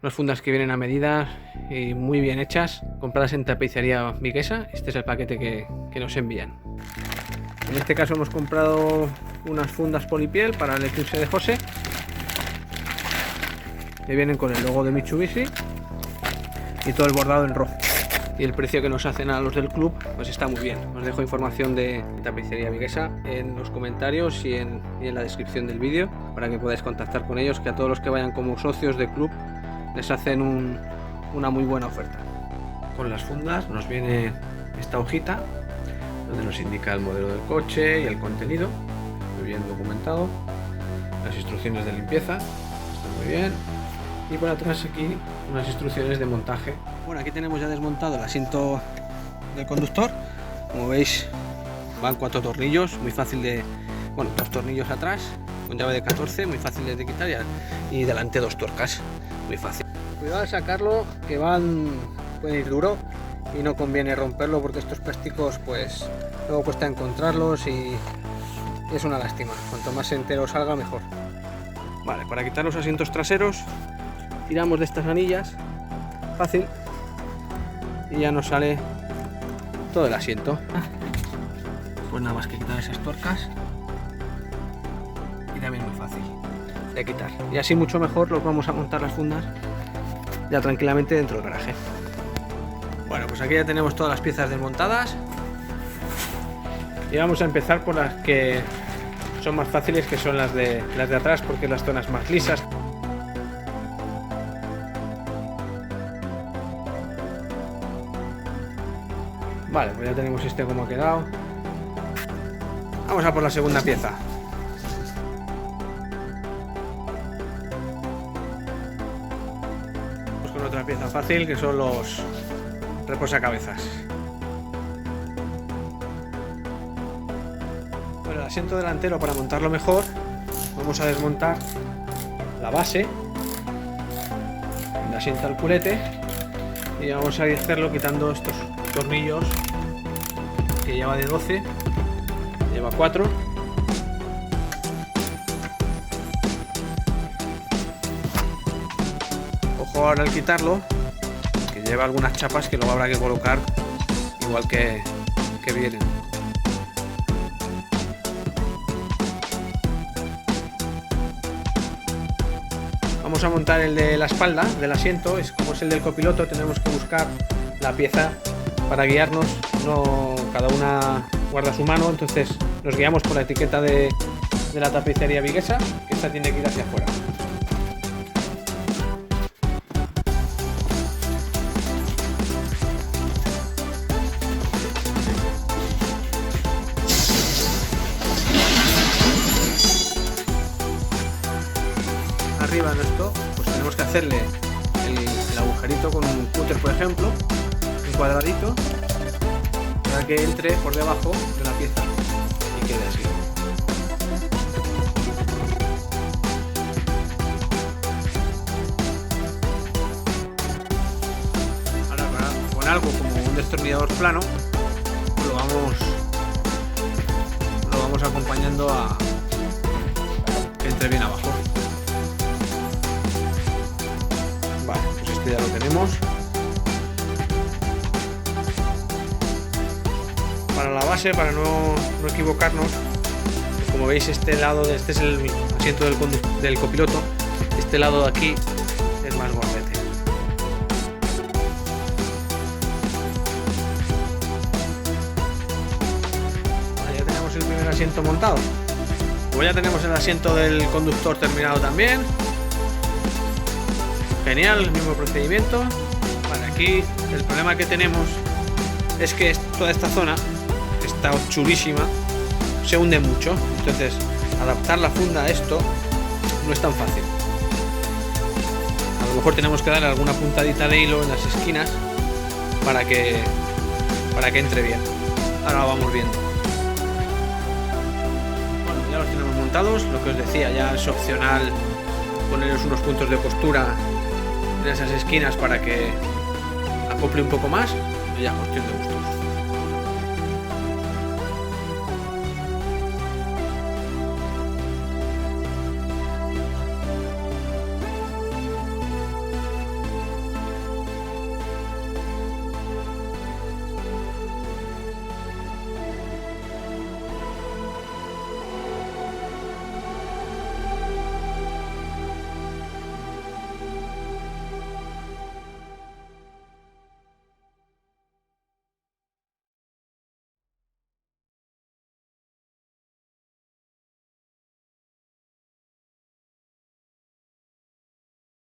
Unas fundas que vienen a medida y muy bien hechas, compradas en Tapicería Viguesa. Este es el paquete que nos envían. En este caso hemos comprado unas fundas polipiel para el eclipse de José, que vienen con el logo de Mitsubishi y todo el bordado en rojo. Y el precio que nos hacen a los del club pues está muy bien. Os dejo información de Tapicería Viguesa en los comentarios y en la descripción del vídeo para que podáis contactar con ellos, que a todos los que vayan como socios de club les hacen una muy buena oferta. Con las fundas nos viene esta hojita donde nos indica el modelo del coche y el contenido, muy bien documentado, las instrucciones de limpieza, está muy bien, y por atrás aquí unas instrucciones de montaje. Bueno, aquí tenemos ya desmontado el asiento del conductor. Como veis, van 4 tornillos, muy fácil de, bueno, 2 tornillos atrás con llave de 14, muy fácil de quitar, y delante 2 tuercas, muy fácil. Cuidado al sacarlo, que pueden ir duro y no conviene romperlo porque estos plásticos pues luego cuesta encontrarlos y es una lástima. Cuanto más entero salga, mejor. Vale, para quitar los asientos traseros tiramos de estas anillas, fácil, y ya nos sale todo el asiento. Pues nada más que quitar esas tuercas y también muy fácil de quitar, y así mucho mejor los vamos a montar las fundas ya tranquilamente dentro del garaje. Bueno, pues aquí ya tenemos todas las piezas desmontadas y vamos a empezar por las que son más fáciles, que son las de atrás, porque las zonas más lisas. Vale, pues ya tenemos este como ha quedado. Vamos a por la segunda pieza. Vamos con otra pieza fácil, que son los reposacabezas. Bueno, el asiento delantero, para montarlo mejor, vamos a desmontar la base, el asiento al culete, y vamos a hacerlo quitando estos tornillos que lleva de 12, lleva 4. Ojo ahora al quitarlo, que lleva algunas chapas que luego habrá que colocar igual que vienen. Vamos a montar el de la espalda del asiento. Como es el del copiloto, tenemos que buscar la pieza para guiarnos, no cada una guarda su mano, entonces nos guiamos por la etiqueta de la Tapicería Viguesa, que esta tiene que ir hacia afuera. Arriba en esto, pues tenemos que hacerle el agujerito con un cúter, por ejemplo, un cuadradito, para que entre por debajo de la pieza y quede así. Ahora con algo como un destornillador plano lo vamos acompañando a que entre bien abajo. Vale, pues este ya lo tenemos. Para la base, para no equivocarnos, como veis, este es el asiento del copiloto, este lado de aquí es más gordete. Vale, ya tenemos el primer asiento montado. Pues ya tenemos el asiento del conductor terminado también. Genial, el mismo procedimiento. Vale, aquí el problema que tenemos es que toda esta zona está chulísima, se hunde mucho, entonces adaptar la funda a esto no es tan fácil. A lo mejor tenemos que darle alguna puntadita de hilo en las esquinas para que entre bien. Ahora lo vamos viendo. Bueno, ya los tenemos montados, lo que os decía, ya es opcional poneros unos puntos de costura en esas esquinas para que acople un poco más, y ya cuestión de